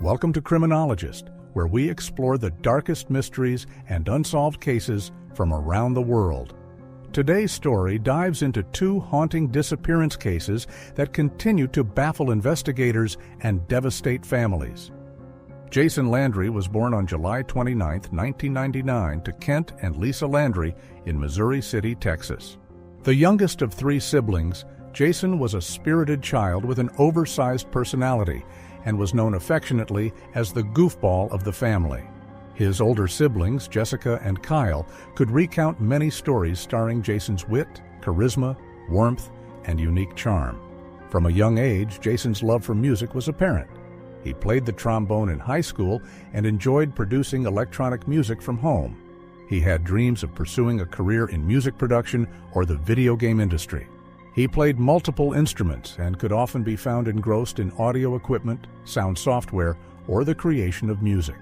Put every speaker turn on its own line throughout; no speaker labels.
Welcome to Criminologist, where we explore the darkest mysteries and unsolved cases from around the world. Today's story dives into two haunting disappearance cases that continue to baffle investigators and devastate families. Jason Landry was born on July 29, 1999, to Kent and Lisa Landry in Missouri City, Texas. The youngest of three siblings, Jason was a spirited child with an oversized personality and was known affectionately as the goofball of the family. His older siblings, Jessica and Kyle, could recount many stories starring Jason's wit, charisma, warmth, and unique charm. From a young age, Jason's love for music was apparent. He played the trombone in high school and enjoyed producing electronic music from home. He had dreams of pursuing a career in music production or the video game industry. He played multiple instruments and could often be found engrossed in audio equipment, sound software, or the creation of music.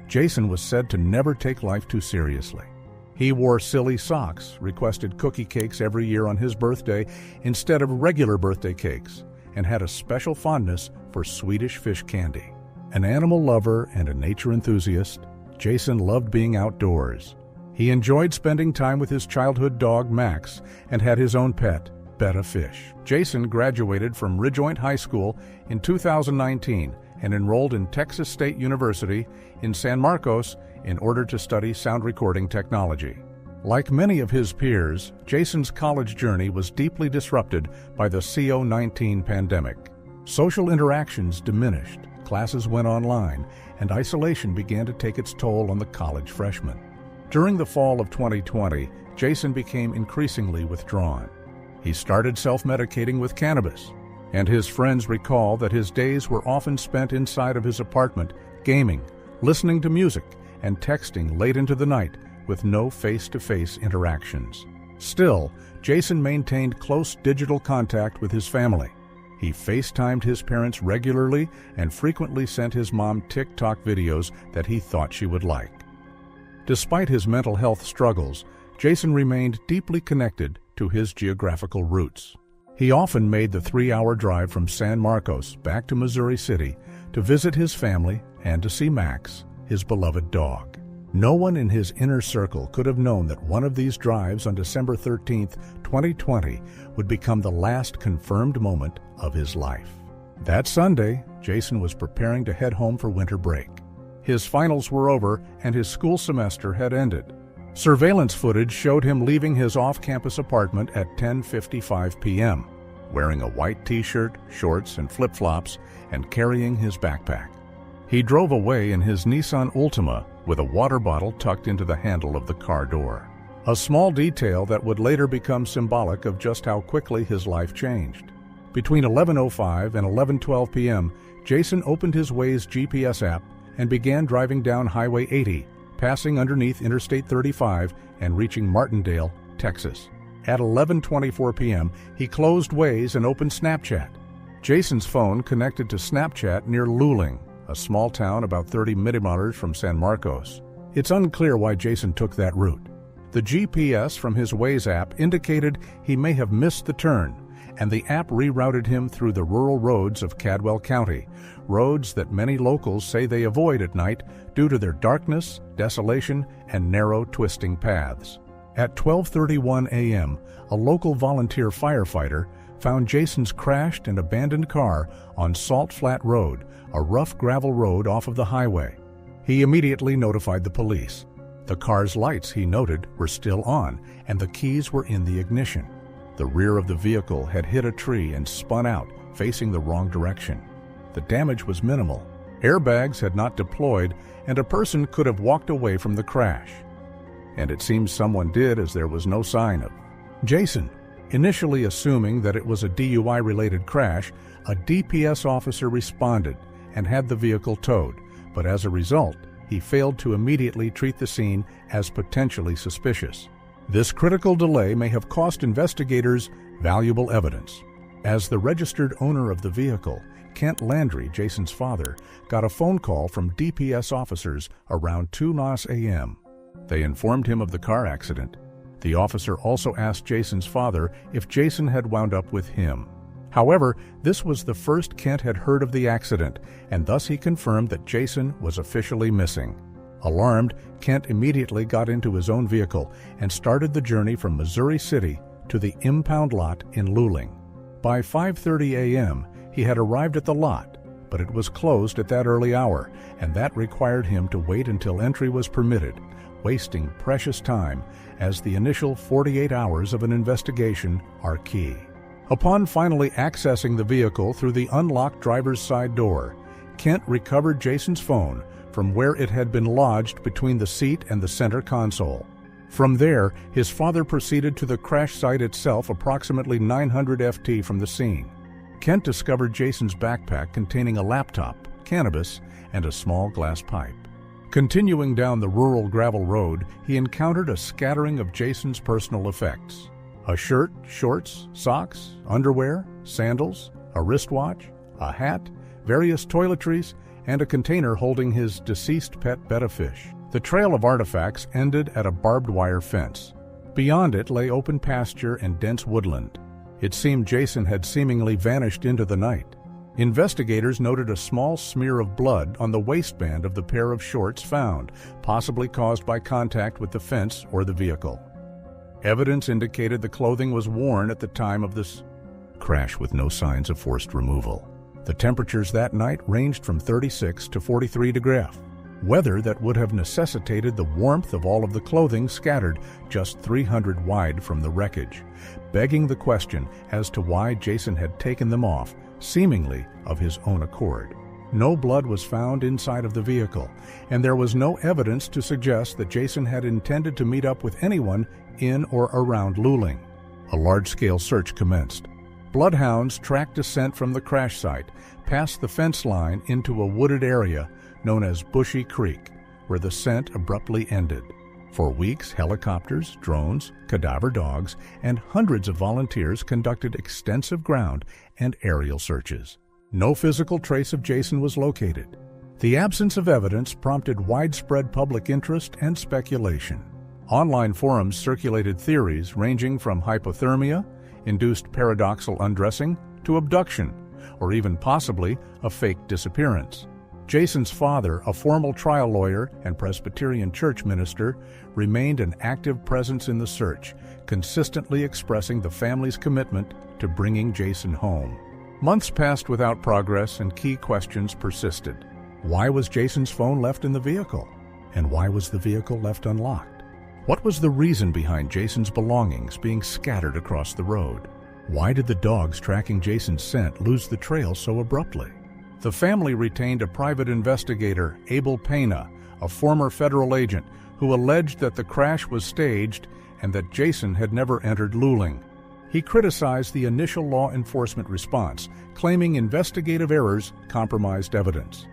Jason was said to never take life too seriously. He wore silly socks, requested cookie cakes every year on his birthday instead of regular birthday cakes, and had a special fondness for Swedish fish candy. An animal lover and a nature enthusiast, Jason loved being outdoors. He enjoyed spending time with his childhood dog, Max, and had his own pet, Betta Fish. Jason graduated from Ridgepoint High School in 2019 and enrolled in Texas State University in San Marcos in order to study sound recording technology. Like many of his peers, Jason's college journey was deeply disrupted by the CO-19 pandemic. Social interactions diminished, classes went online, and isolation began to take its toll on the college freshman. During the fall of 2020, Jason became increasingly withdrawn. He started self-medicating with cannabis, and his friends recall that his days were often spent inside of his apartment, gaming, listening to music, and texting late into the night with no face-to-face interactions. Still, Jason maintained close digital contact with his family. He FaceTimed his parents regularly and frequently sent his mom TikTok videos that he thought she would like. Despite his mental health struggles, Jason remained deeply connected to his geographical roots. He often made the 3-hour drive from San Marcos back to Missouri City to visit his family and to see Max, his beloved dog. No one in his inner circle could have known that one of these drives on December 13, 2020, would become the last confirmed moment of his life. That Sunday, Jason was preparing to head home for winter break. His finals were over and his school semester had ended. Surveillance footage showed him leaving his off-campus apartment at 10:55 p.m., wearing a white t-shirt, shorts, and flip-flops, and carrying his backpack. He drove away in his Nissan Altima with a water bottle tucked into the handle of the car door. A small detail that would later become symbolic of just how quickly his life changed. Between 11:05 and 11:12 p.m., Jason opened his Waze GPS app and began driving down Highway 80, passing underneath Interstate 35 and reaching Martindale, Texas. At 11:24 p.m., he closed Waze and opened Snapchat. Jason's phone connected to Snapchat near Luling, a small town about 30 miles from San Marcos. It's unclear why Jason took that route. The GPS from his Waze app indicated he may have missed the turn, and the app rerouted him through the rural roads of Cadwell County, roads that many locals say they avoid at night due to their darkness, desolation, and narrow, twisting paths. At 12:31 a.m., a local volunteer firefighter found Jason's crashed and abandoned car on Salt Flat Road, a rough gravel road off of the highway. He immediately notified the police. The car's lights, he noted, were still on, and the keys were in the ignition. The rear of the vehicle had hit a tree and spun out, facing the wrong direction. The damage was minimal. Airbags had not deployed, and a person could have walked away from the crash. And it seems someone did, as there was no sign of Jason. Initially assuming that it was a DUI-related crash, a DPS officer responded and had the vehicle towed, but as a result, he failed to immediately treat the scene as potentially suspicious. This critical delay may have cost investigators valuable evidence, as the registered owner of the vehicle, Kent Landry, Jason's father, got a phone call from DPS officers around 2 a.m. They informed him of the car accident. The officer also asked Jason's father if Jason had wound up with him. However, this was the first Kent had heard of the accident, and thus he confirmed that Jason was officially missing. Alarmed, Kent immediately got into his own vehicle and started the journey from Missouri City to the impound lot in Luling. By 5:30 a.m., he had arrived at the lot, but it was closed at that early hour, and that required him to wait until entry was permitted, wasting precious time, as the initial 48 hours of an investigation are key. Upon finally accessing the vehicle through the unlocked driver's side door, Kent recovered Jason's phone from where it had been lodged between the seat and the center console. From there, his father proceeded to the crash site itself, approximately 900 FT from the scene. Kent discovered Jason's backpack containing a laptop, cannabis, and a small glass pipe. Continuing down the rural gravel road, he encountered a scattering of Jason's personal effects. A shirt, shorts, socks, underwear, sandals, a wristwatch, a hat, various toiletries, and a container holding his deceased pet betta-fish. The trail of artifacts ended at a barbed wire fence. Beyond it lay open pasture and dense woodland. It seemed Jason had seemingly vanished into the night. Investigators noted a small smear of blood on the waistband of the pair of shorts found, possibly caused by contact with the fence or the vehicle. Evidence indicated the clothing was worn at the time of this crash with no signs of forced removal. The temperatures that night ranged from 36 to 43 degrees, weather that would have necessitated the warmth of all of the clothing scattered just 300 wide from the wreckage, begging the question as to why Jason had taken them off, seemingly of his own accord. No blood was found inside of the vehicle, and there was no evidence to suggest that Jason had intended to meet up with anyone in or around Luling. A large-scale search commenced. Bloodhounds tracked descent from the crash site, past the fence line into a wooded area known as Bushy Creek, where the scent abruptly ended. For weeks, helicopters, drones, cadaver dogs, and hundreds of volunteers conducted extensive ground and aerial searches. No physical trace of Jason was located. The absence of evidence prompted widespread public interest and speculation. Online forums circulated theories ranging from hypothermia, induced paradoxal undressing, to abduction, or even possibly a fake disappearance. Jason's father, a formal trial lawyer and Presbyterian church minister, remained an active presence in the search, consistently expressing the family's commitment to bringing Jason home. Months passed without progress, and key questions persisted. Why was Jason's phone left in the vehicle? And why was the vehicle left unlocked? What was the reason behind Jason's belongings being scattered across the road? Why did the dogs tracking Jason's scent lose the trail so abruptly? The family retained a private investigator, Abel Pena, a former federal agent, who alleged that the crash was staged and that Jason had never entered Luling. He criticized the initial law enforcement response, claiming investigative errors compromised evidence.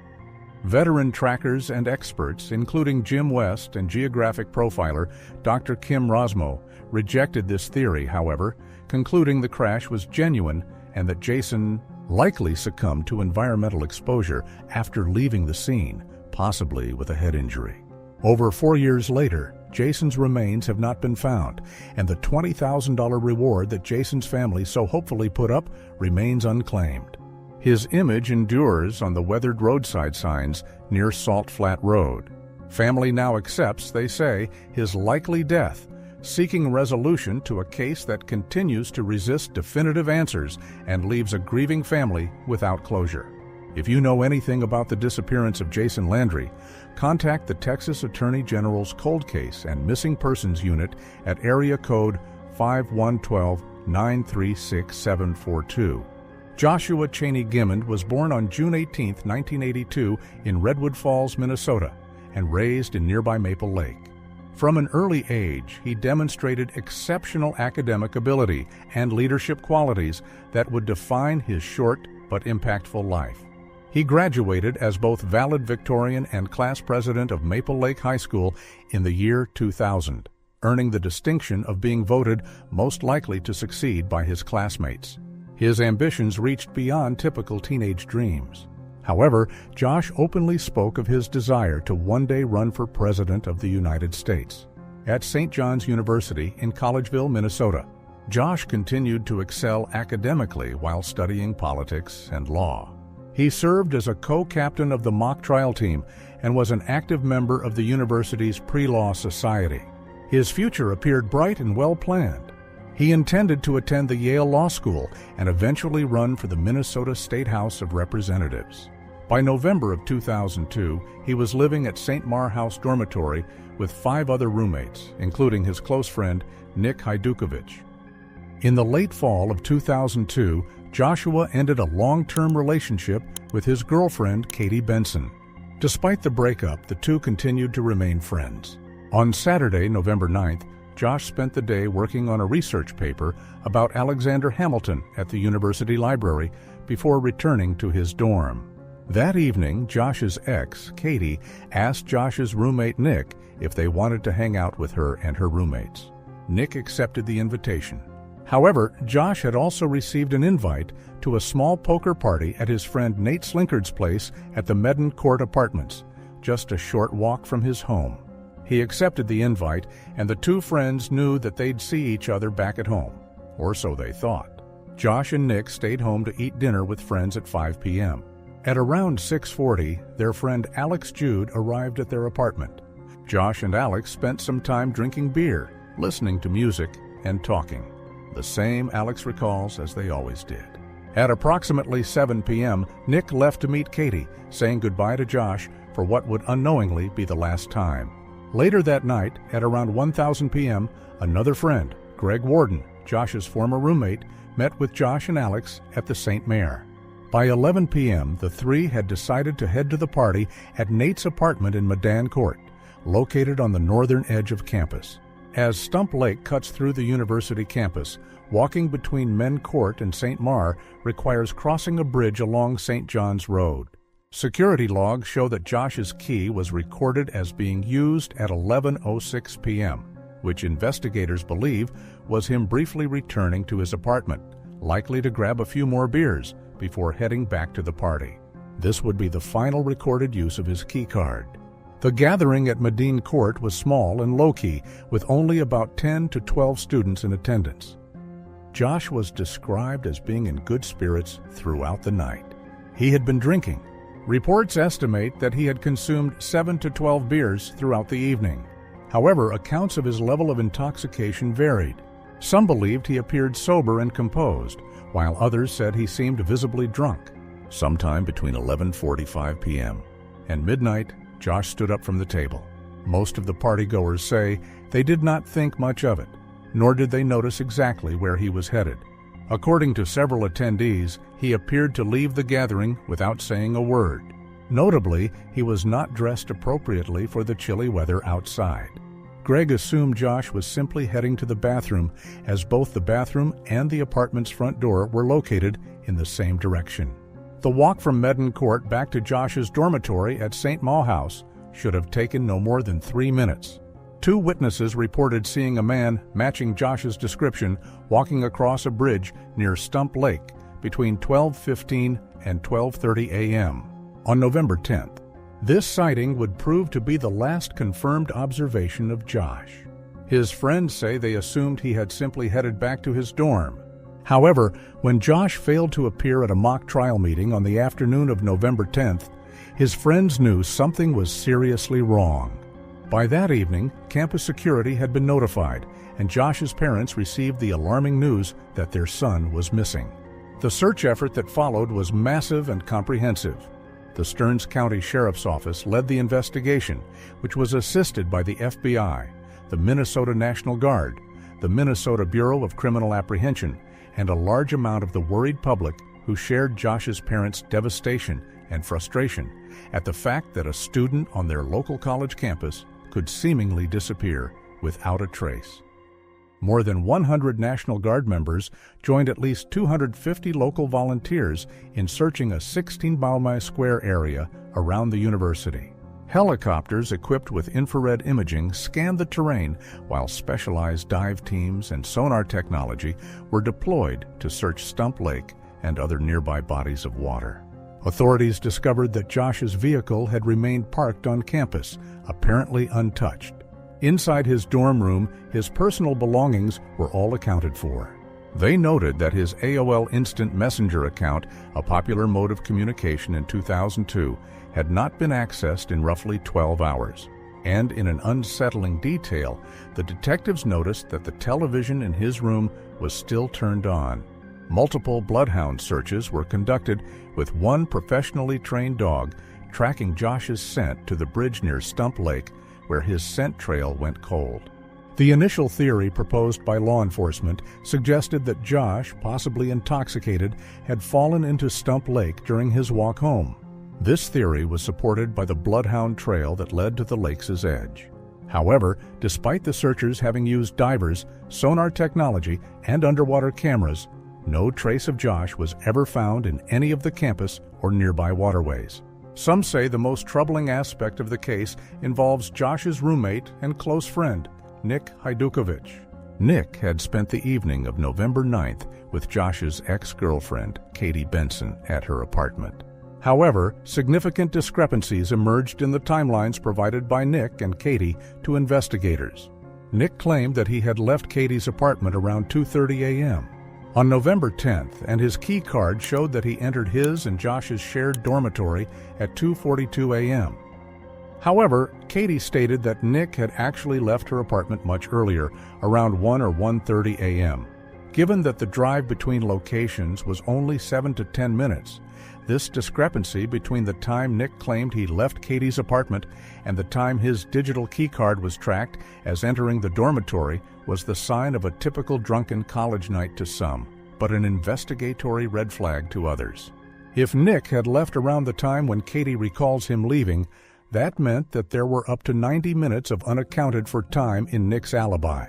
Veteran trackers and experts, including Jim West and geographic profiler Dr. Kim Rosmo, rejected this theory, however, concluding the crash was genuine and that Jason likely succumbed to environmental exposure after leaving the scene, possibly with a head injury. Over 4 years later, Jason's remains have not been found, and the $20,000 reward that Jason's family so hopefully put up remains unclaimed. His image endures on the weathered roadside signs near Salt Flat Road. Family now accepts, they say, his likely death, seeking resolution to a case that continues to resist definitive answers and leaves a grieving family without closure. If you know anything about the disappearance of Jason Landry, contact the Texas Attorney General's Cold Case and Missing Persons Unit at area code 5112-936742. Joshua Cheney Guimond was born on June 18, 1982 in Redwood Falls, Minnesota, and raised in nearby Maple Lake. From an early age, he demonstrated exceptional academic ability and leadership qualities that would define his short but impactful life. He graduated as both valedictorian and class president of Maple Lake High School in the year 2000, earning the distinction of being voted most likely to succeed by his classmates. His ambitions reached beyond typical teenage dreams. However, Josh openly spoke of his desire to one day run for President of the United States. At St. John's University in Collegeville, Minnesota, Josh continued to excel academically while studying politics and law. He served as a co-captain of the mock trial team and was an active member of the university's pre-law society. His future appeared bright and well-planned. He intended to attend the Yale Law School and eventually run for the Minnesota State House of Representatives. By November of 2002, he was living at St. Mar House Dormitory with 5 other roommates, including his close friend Nick Hajdukovic. In the late fall of 2002, Joshua ended a long-term relationship with his girlfriend Katie Benson. Despite the breakup, the two continued to remain friends. On Saturday, November 9th, Josh spent the day working on a research paper about Alexander Hamilton at the university library before returning to his dorm. That evening, Josh's ex, Katie, asked Josh's roommate Nick if they wanted to hang out with her and her roommates. Nick accepted the invitation. However, Josh had also received an invite to a small poker party at his friend Nate Slinkard's place at the Medden Court Apartments, just a short walk from his home. He accepted the invite, and the two friends knew that they'd see each other back at home, or so they thought. Josh and Nick stayed home to eat dinner with friends at 5 p.m. At around 6:40, their friend Alex Jude arrived at their apartment. Josh and Alex spent some time drinking beer, listening to music, and talking. The same, Alex recalls, as they always did. At approximately 7 p.m., Nick left to meet Katie, saying goodbye to Josh for what would unknowingly be the last time. Later that night, at around 1:00 p.m., another friend, Greg Warden, Josh's former roommate, met with Josh and Alex at the St. Mare. By 11 p.m., the three had decided to head to the party at Nate's apartment in Medden Court, located on the northern edge of campus. As Stump Lake cuts through the university campus, walking between Medden Court and St. Mar requires crossing a bridge along St. John's Road. Security logs show that Josh's key was recorded as being used at 11:06 p.m., which investigators believe was him briefly returning to his apartment, likely to grab a few more beers before heading back to the party. This would be the final recorded use of his key card. The gathering at Medden Court was small and low-key, with only about 10 to 12 students in attendance. Josh was described as being in good spirits throughout the night. He had been drinking. Reports estimate that he had consumed 7 to 12 beers throughout the evening. However, accounts of his level of intoxication varied. Some believed he appeared sober and composed, while others said he seemed visibly drunk. Sometime between 11:45 p.m. and midnight, Josh stood up from the table. Most of the partygoers say they did not think much of it, nor did they notice exactly where he was headed. According to several attendees, he appeared to leave the gathering without saying a word. Notably, he was not dressed appropriately for the chilly weather outside. Greg assumed Josh was simply heading to the bathroom, as both the bathroom and the apartment's front door were located in the same direction. The walk from Medden Court back to Josh's dormitory at St. Mar House should have taken no more than 3 minutes. 2 witnesses reported seeing a man matching Josh's description walking across a bridge near Stump Lake between 12:15 and 12:30 a.m. on November 10th. This sighting would prove to be the last confirmed observation of Josh. His friends say they assumed he had simply headed back to his dorm. However, when Josh failed to appear at a mock trial meeting on the afternoon of November 10th, his friends knew something was seriously wrong. By that evening, campus security had been notified, and Josh's parents received the alarming news that their son was missing. The search effort that followed was massive and comprehensive. The Stearns County Sheriff's Office led the investigation, which was assisted by the FBI, the Minnesota National Guard, the Minnesota Bureau of Criminal Apprehension, and a large amount of the worried public who shared Josh's parents' devastation and frustration at the fact that a student on their local college campus could seemingly disappear without a trace. More than 100 National Guard members joined at least 250 local volunteers in searching a 16-mile square area around the university. Helicopters equipped with infrared imaging scanned the terrain, while specialized dive teams and sonar technology were deployed to search Stump Lake and other nearby bodies of water. Authorities discovered that Josh's vehicle had remained parked on campus, apparently untouched. Inside his dorm room, his personal belongings were all accounted for. They noted that his AOL Instant Messenger account, a popular mode of communication in 2002, had not been accessed in roughly 12 hours. And in an unsettling detail, the detectives noticed that the television in his room was still turned on. Multiple bloodhound searches were conducted, with one professionally trained dog tracking Josh's scent to the bridge near Stump Lake, where his scent trail went cold. The initial theory proposed by law enforcement suggested that Josh, possibly intoxicated, had fallen into Stump Lake during his walk home. This theory was supported by the bloodhound trail that led to the lake's edge. However, despite the searchers having used divers, sonar technology, and underwater cameras, no trace of Josh was ever found in any of the campus or nearby waterways. Some say the most troubling aspect of the case involves Josh's roommate and close friend, Nick Hajdukovic. Nick had spent the evening of November 9th with Josh's ex-girlfriend, Katie Benson, at her apartment. However, significant discrepancies emerged in the timelines provided by Nick and Katie to investigators. Nick claimed that he had left Katie's apartment around 2:30 a.m. on November 10th, and his key card showed that he entered his and Josh's shared dormitory at 2:42 a.m. However, Katie stated that Nick had actually left her apartment much earlier, around 1 or 1:30 a.m. Given that the drive between locations was only 7 to 10 minutes, this discrepancy between the time Nick claimed he left Katie's apartment and the time his digital keycard was tracked as entering the dormitory was the sign of a typical drunken college night to some, but an investigatory red flag to others. If Nick had left around the time when Katie recalls him leaving, that meant that there were up to 90 minutes of unaccounted for time in Nick's alibi.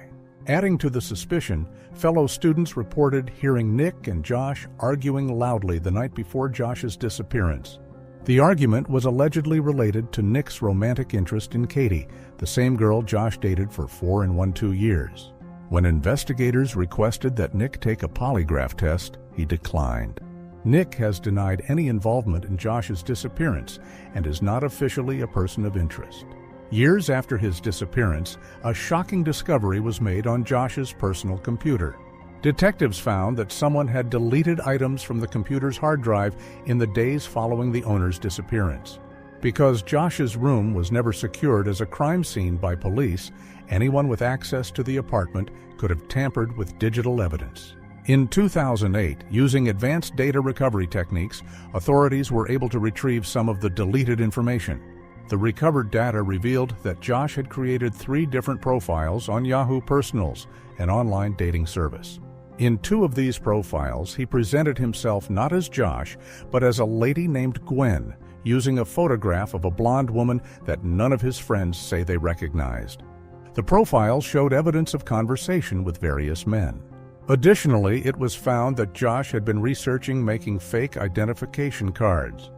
Adding to the suspicion, fellow students reported hearing Nick and Josh arguing loudly the night before Josh's disappearance. The argument was allegedly related to Nick's romantic interest in Katie, the same girl Josh dated for 4 1/2 years. When investigators requested that Nick take a polygraph test, he declined. Nick has denied any involvement in Josh's disappearance and is not officially a person of interest. Years after his disappearance, a shocking discovery was made on Josh's personal computer. Detectives found that someone had deleted items from the computer's hard drive in the days following the owner's disappearance. Because Josh's room was never secured as a crime scene by police, anyone with access to the apartment could have tampered with digital evidence. In 2008, using advanced data recovery techniques, authorities were able to retrieve some of the deleted information. The recovered data revealed that Josh had created 3 different profiles on Yahoo Personals, an online dating service. In 2 of these profiles, he presented himself not as Josh, but as a lady named Gwen, using a photograph of a blonde woman that none of his friends say they recognized. The profiles showed evidence of conversation with various men. Additionally, it was found that Josh had been researching making fake identification cards.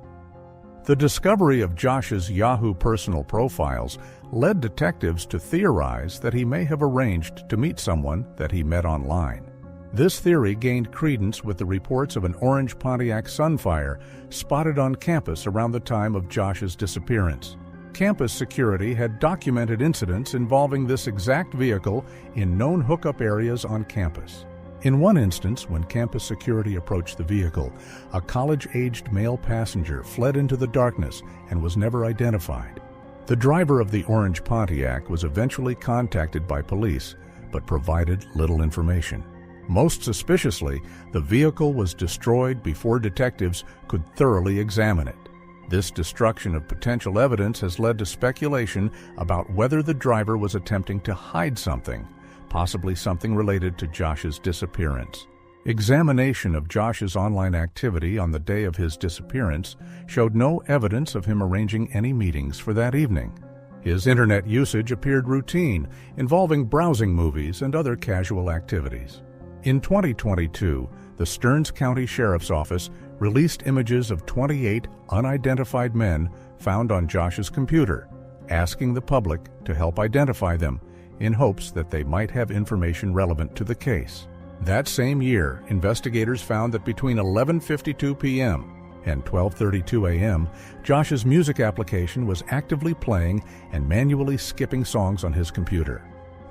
The discovery of Josh's Yahoo personal profiles led detectives to theorize that he may have arranged to meet someone that he met online. This theory gained credence with the reports of an orange Pontiac Sunfire spotted on campus around the time of Josh's disappearance. Campus security had documented incidents involving this exact vehicle in known hookup areas on campus. In one instance, when campus security approached the vehicle, a college-aged male passenger fled into the darkness and was never identified. The driver of the orange Pontiac was eventually contacted by police, but provided little information. Most suspiciously, the vehicle was destroyed before detectives could thoroughly examine it. This destruction of potential evidence has led to speculation about whether the driver was attempting to hide something, possibly something related to Josh's disappearance. Examination of Josh's online activity on the day of his disappearance showed no evidence of him arranging any meetings for that evening. His internet usage appeared routine, involving browsing movies and other casual activities. In 2022, the Stearns County Sheriff's Office released images of 28 unidentified men found on Josh's computer, asking the public to help identify them in hopes that they might have information relevant to the case. That same year, investigators found that between 11:52 p.m. and 12:32 a.m., Josh's music application was actively playing and manually skipping songs on his computer.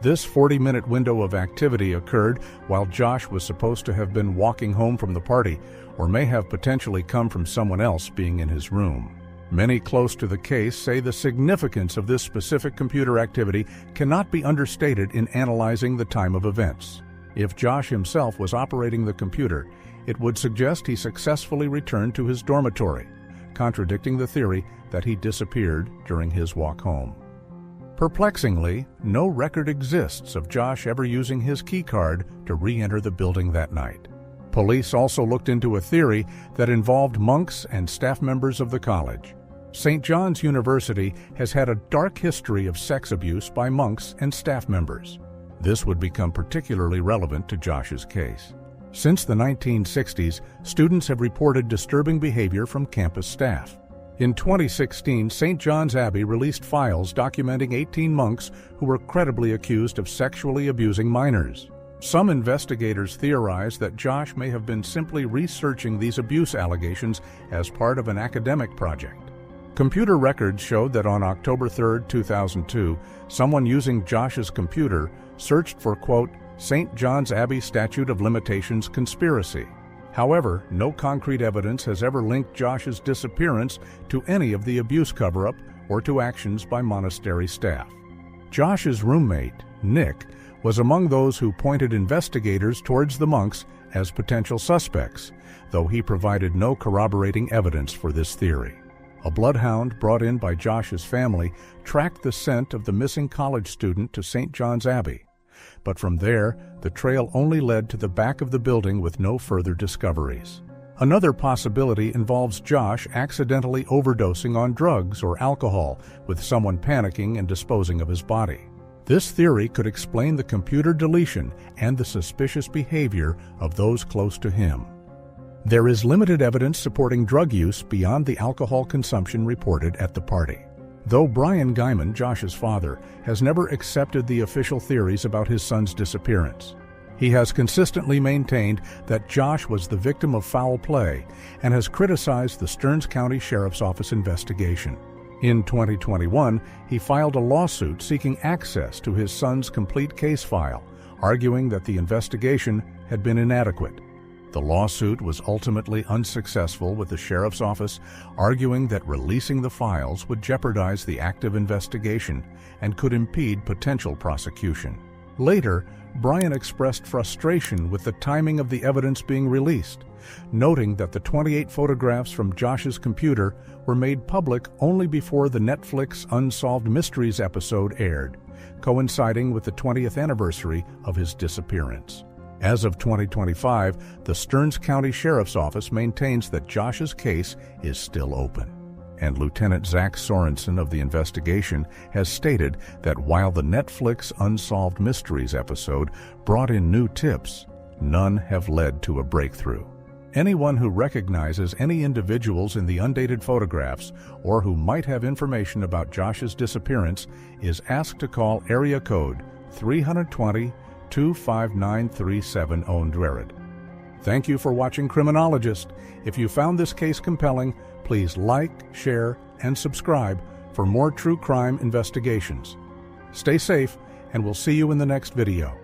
This 40-minute window of activity occurred while Josh was supposed to have been walking home from the party, or may have potentially come from someone else being in his room. Many close to the case say the significance of this specific computer activity cannot be understated in analyzing the time of events. If Josh himself was operating the computer, it would suggest he successfully returned to his dormitory, contradicting the theory that he disappeared during his walk home. Perplexingly, no record exists of Josh ever using his keycard to re-enter the building that night. Police also looked into a theory that involved monks and staff members of the college. St. John's University has had a dark history of sex abuse by monks and staff members. This would become particularly relevant to Josh's case. Since the 1960s, students have reported disturbing behavior from campus staff. In 2016, St. John's Abbey released files documenting 18 monks who were credibly accused of sexually abusing minors. Some investigators theorize that Josh may have been simply researching these abuse allegations as part of an academic project. Computer records showed that on October 3, 2002, someone using Josh's computer searched for, quote, St. John's Abbey Statute of Limitations conspiracy. However, no concrete evidence has ever linked Josh's disappearance to any of the abuse cover-up or to actions by monastery staff. Josh's roommate, Nick, was among those who pointed investigators towards the monks as potential suspects, though he provided no corroborating evidence for this theory. A bloodhound brought in by Josh's family tracked the scent of the missing college student to St. John's Abbey. But from there, the trail only led to the back of the building with no further discoveries. Another possibility involves Josh accidentally overdosing on drugs or alcohol, with someone panicking and disposing of his body. This theory could explain the computer deletion and the suspicious behavior of those close to him. There is limited evidence supporting drug use beyond the alcohol consumption reported at the party. Though Brian Guimond, Josh's father, has never accepted the official theories about his son's disappearance. He has consistently maintained that Josh was the victim of foul play and has criticized the Stearns County Sheriff's Office investigation. In 2021, he filed a lawsuit seeking access to his son's complete case file, arguing that the investigation had been inadequate. The lawsuit was ultimately unsuccessful, with the sheriff's office arguing that releasing the files would jeopardize the active investigation and could impede potential prosecution. Later, Brian expressed frustration with the timing of the evidence being released, noting that the 28 photographs from Josh's computer were made public only before the Netflix Unsolved Mysteries episode aired, coinciding with the 20th anniversary of his disappearance. As of 2025, the Stearns County Sheriff's Office maintains that Josh's case is still open. And Lieutenant Zach Sorensen of the investigation has stated that while the Netflix Unsolved Mysteries episode brought in new tips, none have led to a breakthrough. Anyone who recognizes any individuals in the undated photographs or who might have information about Josh's disappearance is asked to call area code 320-259-3700. Thank you for watching Criminologist. If you found this case compelling, please like, share, and subscribe for more true crime investigations. Stay safe, and we'll see you in the next video.